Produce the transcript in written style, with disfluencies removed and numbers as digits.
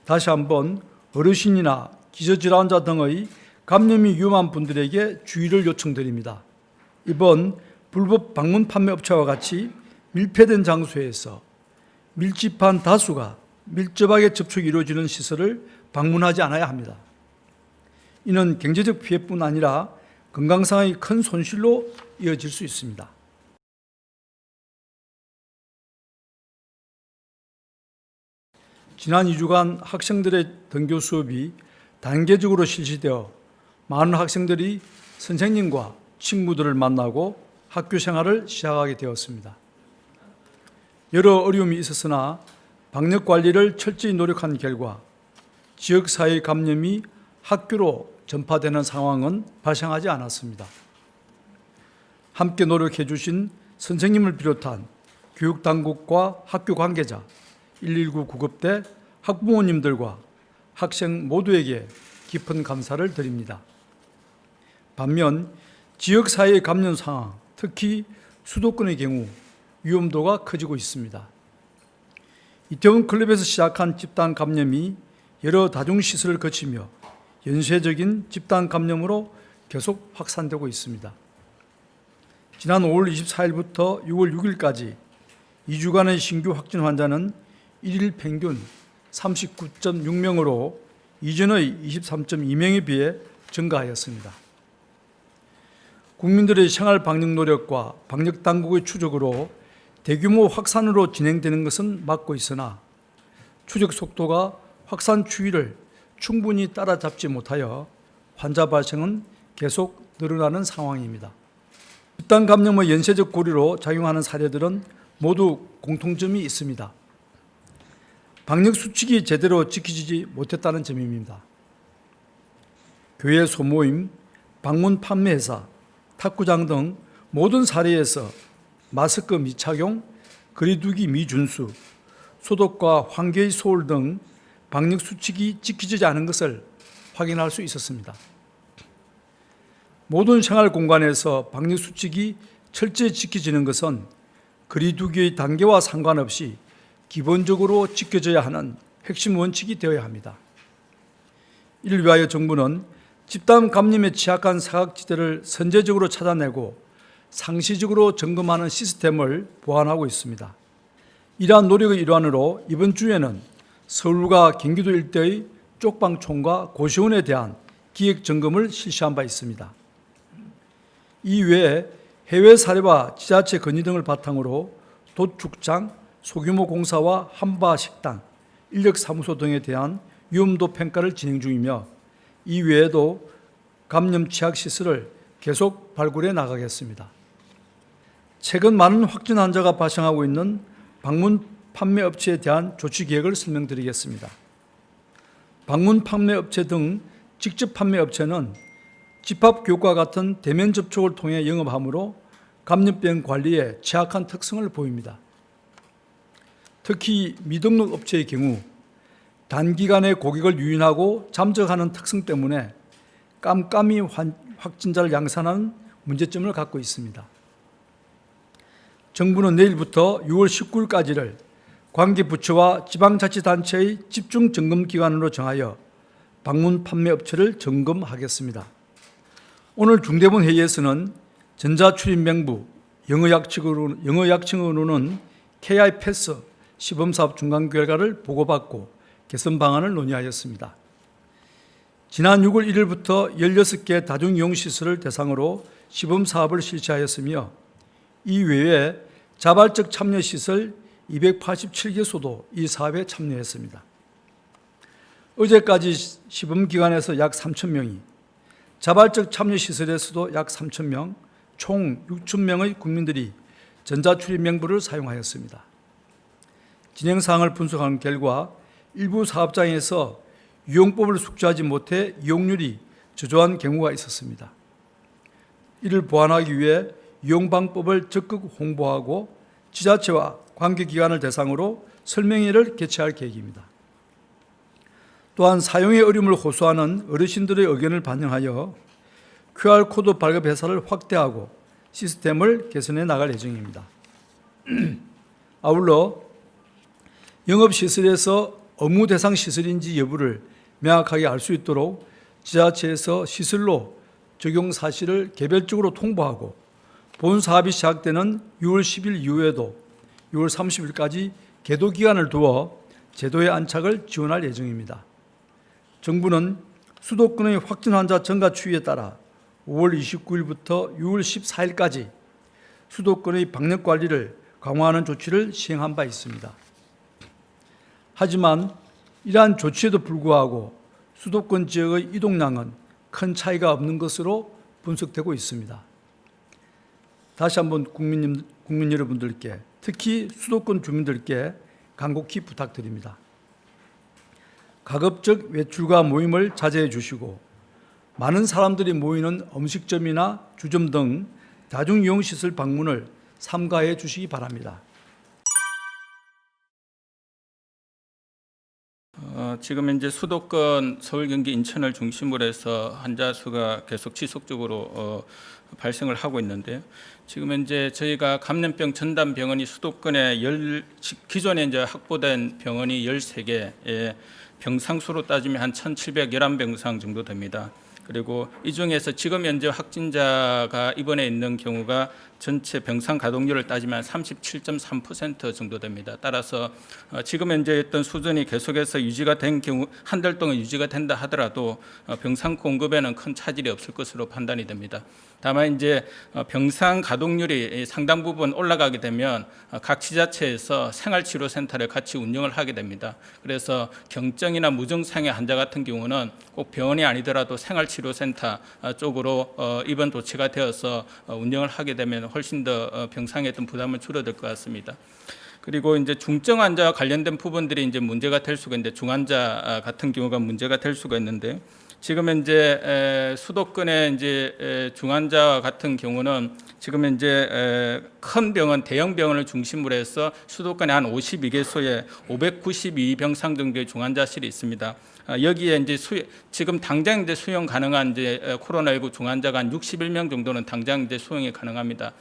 다시 한번 어르신이나 기저질환자 등의 감염이 위험한 분들에게 주의를 요청드립니다. 이번 불법 방문 판매 업체와 같이 밀폐된 장소에서 밀집한 다수가 밀접하게 접촉이 이루어지는 시설을 방문하지 않아야 합니다. 이는 경제적 피해뿐 아니라 건강상의 큰 손실로 이어질 수 있습니다. 지난 2주간 학생들의 등교 수업이 단계적으로 실시되어 많은 학생들이 선생님과 친구들을 만나고 학교 생활을 시작하게 되었습니다. 여러 어려움이 있었으나 방역 관리를 철저히 노력한 결과 지역사회 감염이 학교로 전파되는 상황은 발생하지 않았습니다. 함께 노력해 주신 선생님을 비롯한 교육당국과 학교 관계자, 119 구급대, 학부모님들과 학생 모두에게 깊은 감사를 드립니다. 반면 지역사회의 감염 상황, 특히 수도권의 경우 위험도가 커지고 있습니다. 이태원 클럽에서 시작한 집단 감염이 여러 다중시설을 거치며 연쇄적인 집단 감염으로 계속 확산되고 있습니다. 지난 5월 24일부터 6월 6일까지 2주간의 신규 확진 환자는 1일 평균 39.6명으로 이전의 23.2명에 비해 증가하였습니다. 국민들의 생활 방역 노력과 방역 당국의 추적으로 대규모 확산으로 진행되는 것은 막고 있으나 추적 속도가 확산 추이를 충분히 따라잡지 못하여 환자 발생은 계속 늘어나는 상황입니다. 집단 감염의 연쇄적 고리로 작용하는 사례들은 모두 공통점이 있습니다. 방역 수칙이 제대로 지켜지지 못했다는 점입니다. 교회 소모임, 방문 판매회사, 탁구장 등 모든 사례에서 마스크 미착용, 거리두기 미준수, 소독과 환기의 소홀 등 방역 수칙이 지켜지지 않은 것을 확인할 수 있었습니다. 모든 생활 공간에서 방역 수칙이 철저히 지켜지는 것은 거리두기의 단계와 상관없이 기본적으로 지켜져야 하는 핵심 원칙이 되어야 합니다. 이를 위하여 정부는 집단 감염에 취약한 사각지대를 선제적으로 찾아내고 상시적으로 점검하는 시스템을 보완하고 있습니다. 이러한 노력의 일환으로 이번 주에는 서울과 경기도 일대의 쪽방촌과 고시원에 대한 기획 점검을 실시한 바 있습니다. 이외에 해외 사례와 지자체 건의 등을 바탕으로 도축장, 소규모 공사와 한바식당, 인력사무소 등에 대한 위험도 평가를 진행 중이며 이외에도 감염 취약 시설을 계속 발굴해 나가겠습니다. 최근 많은 확진 환자가 발생하고 있는 방문 판매 업체에 대한 조치 계획을 설명드리겠습니다. 방문 판매 업체 등 직접 판매 업체는 집합교육과 같은 대면 접촉을 통해 영업하므로 감염병 관리에 취약한 특성을 보입니다. 특히 미등록 업체의 경우 단기간에 고객을 유인하고 잠적하는 특성 때문에 깜깜이 확진자를 양산하는 문제점을 갖고 있습니다. 정부는 내일부터 6월 19일까지를 관계 부처와 지방자치단체의 집중 점검 기간으로 정하여 방문 판매 업체를 점검하겠습니다. 오늘 중대본 회의에서는 전자출입명부, 영어 약칭으로는 KI 패스 시범사업 중간 결과를 보고받고 개선 방안을 논의하였습니다. 지난 6월 1일부터 16개 다중이용시설을 대상으로 시범사업을 실시하였으며 이외에 자발적 참여시설 287개소도 이 사업에 참여했습니다. 어제까지 시범기관에서 약 3,000명이, 자발적 참여시설에서도 약 3,000명, 총 6,000명의 국민들이 전자출입명부를 사용하였습니다. 진행사항을 분석한 결과 일부 사업장에서 이용법을 숙지하지 못해 이용률이 저조한 경우가 있었습니다. 이를 보완하기 위해 이용방법을 적극 홍보하고 지자체와 관계기관을 대상으로 설명회를 개최할 계획입니다. 또한 사용의 어려움을 호소하는 어르신들의 의견을 반영하여 QR코드 발급 회사를 확대하고 시스템을 개선해 나갈 예정입니다. 아울러 영업시설에서 업무 대상 시설인지 여부를 명확하게 알 수 있도록 지자체에서 시설로 적용 사실을 개별적으로 통보하고 본 사업이 시작되는 6월 10일 이후에도 6월 30일까지 계도 기간을 두어 제도의 안착을 지원할 예정입니다. 정부는 수도권의 확진 환자 증가 추이에 따라 5월 29일부터 6월 14일까지 수도권의 방역 관리를 강화하는 조치를 시행한 바 있습니다. 하지만 이러한 조치에도 불구하고 수도권 지역의 이동량은 큰 차이가 없는 것으로 분석되고 있습니다. 다시 한번 국민 여러분들께, 특히 수도권 주민들께 간곡히 부탁드립니다. 가급적 외출과 모임을 자제해 주시고 많은 사람들이 모이는 음식점이나 주점 등 다중이용시설 방문을 삼가해 주시기 바랍니다. 지금 현재 수도권 서울, 경기, 인천을 중심으로 해서 환자 수가 계속 지속적으로 발생을 하고 있는데요. 지금 현재 저희가 감염병 전담 병원이 수도권에 기존에 이제 확보된 병원이 13개, 병상수로 따지면 한 1,711병상 정도 됩니다. 그리고 이 중에서 지금 현재 확진자가 입원해 있는 경우가 전체 병상 가동률을 따지면 37.3% 정도 됩니다. 따라서 지금 현재 있던 수준이 계속해서 유지가 된 경우 한 달 동안 유지가 된다 하더라도 병상 공급에는 큰 차질이 없을 것으로 판단이 됩니다. 다만 이제 병상 가동률이 상당 부분 올라가게 되면 각 지자체에서 생활치료센터를 같이 운영을 하게 됩니다. 그래서 경증이나 무증상의 환자 같은 경우는 꼭 병원이 아니더라도 생활치료센터 쪽으로 입원 도치가 되어서 운영을 하게 되면 훨씬 더 병상에 어떤 부담을 줄어들 것 같습니다. 그리고 이제 중증 환자와 관련된 부분들이 이제 문제가 될 수가 있는데 중환자 같은 경우가 문제가 될 수가 있는데 지금 현재 수도권의 이제 중환자 같은 경우는 지금 현재 큰 병원, 대형 병원을 중심으로 해서 수도권에 한 52개소에 592병상 정도의 중환자실이 있습니다. 여기에 이제 지금 당장 이제 수용 가능한 이제 코로나19 중환자가 한 61명 정도는 당장 이제 수용이 가능합니다.